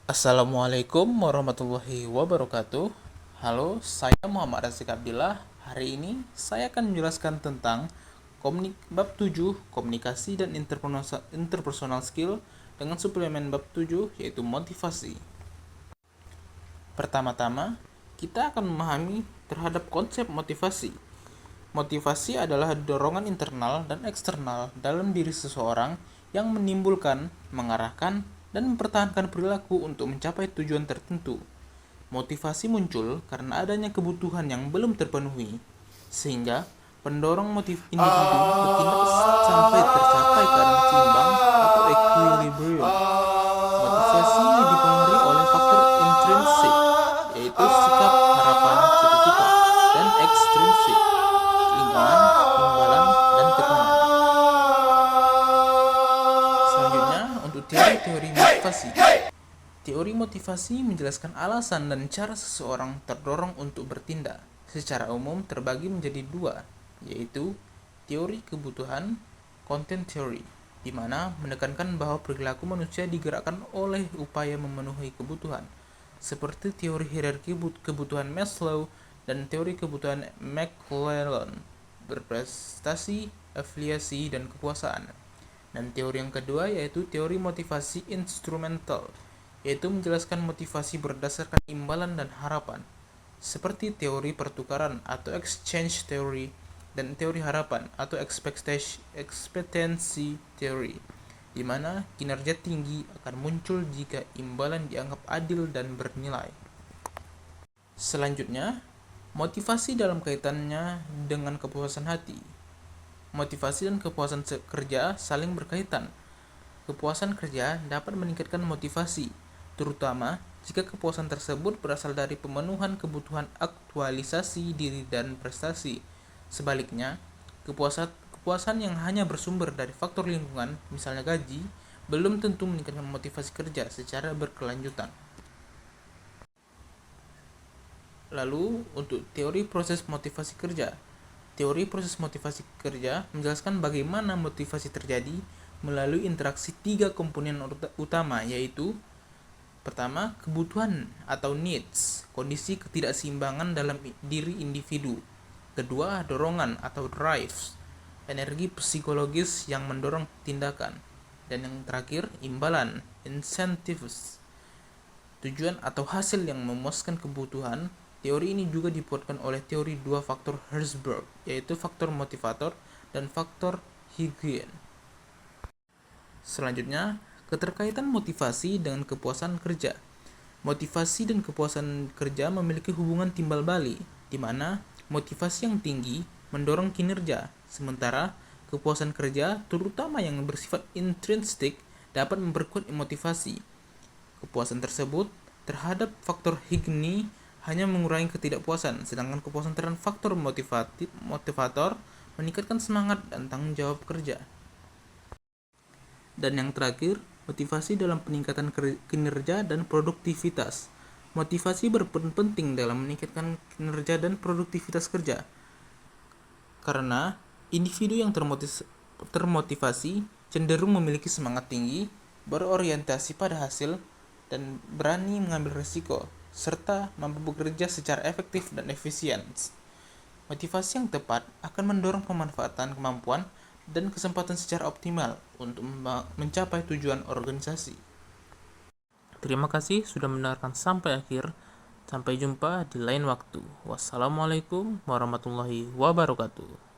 Assalamualaikum warahmatullahi wabarakatuh. Halo, saya Muhammad Razik Abdillah. Hari ini saya akan menjelaskan tentang bab 7 komunikasi dan interpersonal skill dengan suplemen bab 7 yaitu motivasi. Pertama-tama, kita akan memahami terhadap konsep motivasi. Motivasi adalah dorongan internal dan eksternal dalam diri seseorang yang menimbulkan, mengarahkan, dan mempertahankan perilaku untuk mencapai tujuan tertentu. Motivasi muncul karena adanya kebutuhan yang belum terpenuhi, sehingga pendorong individu bertindak sampai tercapai keadaan seimbang atau equilibrium. Motivasi dipengaruhi oleh faktor intrinsik, yaitu sikap, harapan, cita-cita, dan ekstrinsik, lingkungan, imbalan, dan tekanan. Selanjutnya, untuk teori-teori motivasi. Teori motivasi menjelaskan alasan dan cara seseorang terdorong untuk bertindak. Secara umum terbagi menjadi dua, yaitu teori kebutuhan, content theory, di mana menekankan bahwa perilaku manusia digerakkan oleh upaya memenuhi kebutuhan, seperti teori hierarki kebutuhan Maslow dan teori kebutuhan McClellan, berprestasi, afiliasi, dan kepuasan. Dan teori yang kedua yaitu teori motivasi instrumental, yaitu menjelaskan motivasi berdasarkan imbalan dan harapan, seperti teori pertukaran atau exchange theory dan teori harapan atau expectancy theory, di mana kinerja tinggi akan muncul jika imbalan dianggap adil dan bernilai. Selanjutnya, motivasi dalam kaitannya dengan kepuasan hati. Motivasi dan kepuasan kerja saling berkaitan. Kepuasan kerja dapat meningkatkan motivasi, terutama jika kepuasan tersebut berasal dari pemenuhan kebutuhan aktualisasi diri dan prestasi. Sebaliknya, kepuasan yang hanya bersumber dari faktor lingkungan, misalnya gaji, belum tentu meningkatkan motivasi kerja secara berkelanjutan. Lalu, untuk teori proses motivasi kerja. Teori proses motivasi kerja menjelaskan bagaimana motivasi terjadi melalui interaksi tiga komponen utama, yaitu pertama, kebutuhan atau needs, kondisi ketidakseimbangan dalam diri individu. Kedua, dorongan atau drives, energi psikologis yang mendorong tindakan. Dan yang terakhir, imbalan, incentives, tujuan atau hasil yang memuaskan kebutuhan. Teori ini juga dikuatkan oleh teori dua faktor Herzberg, yaitu faktor motivator dan faktor hygien. Selanjutnya, keterkaitan motivasi dengan kepuasan kerja. Motivasi dan kepuasan kerja memiliki hubungan timbal balik, di mana motivasi yang tinggi mendorong kinerja, sementara kepuasan kerja, terutama yang bersifat intrinsik, dapat memperkuat motivasi. Kepuasan tersebut terhadap faktor hygien hanya mengurangi ketidakpuasan, sedangkan kepuasan terhadap faktor motivator meningkatkan semangat dan tanggung jawab kerja. Dan yang terakhir, motivasi dalam peningkatan kinerja dan produktivitas. Motivasi berperan penting dalam meningkatkan kinerja dan produktivitas kerja. Karena individu yang termotivasi cenderung memiliki semangat tinggi, berorientasi pada hasil, dan berani mengambil risiko, serta mampu bekerja secara efektif dan efisien. Motivasi yang tepat akan mendorong pemanfaatan kemampuan dan kesempatan secara optimal untuk mencapai tujuan organisasi. Terima kasih sudah mendengarkan sampai akhir. Sampai jumpa di lain waktu. Wassalamualaikum warahmatullahi wabarakatuh.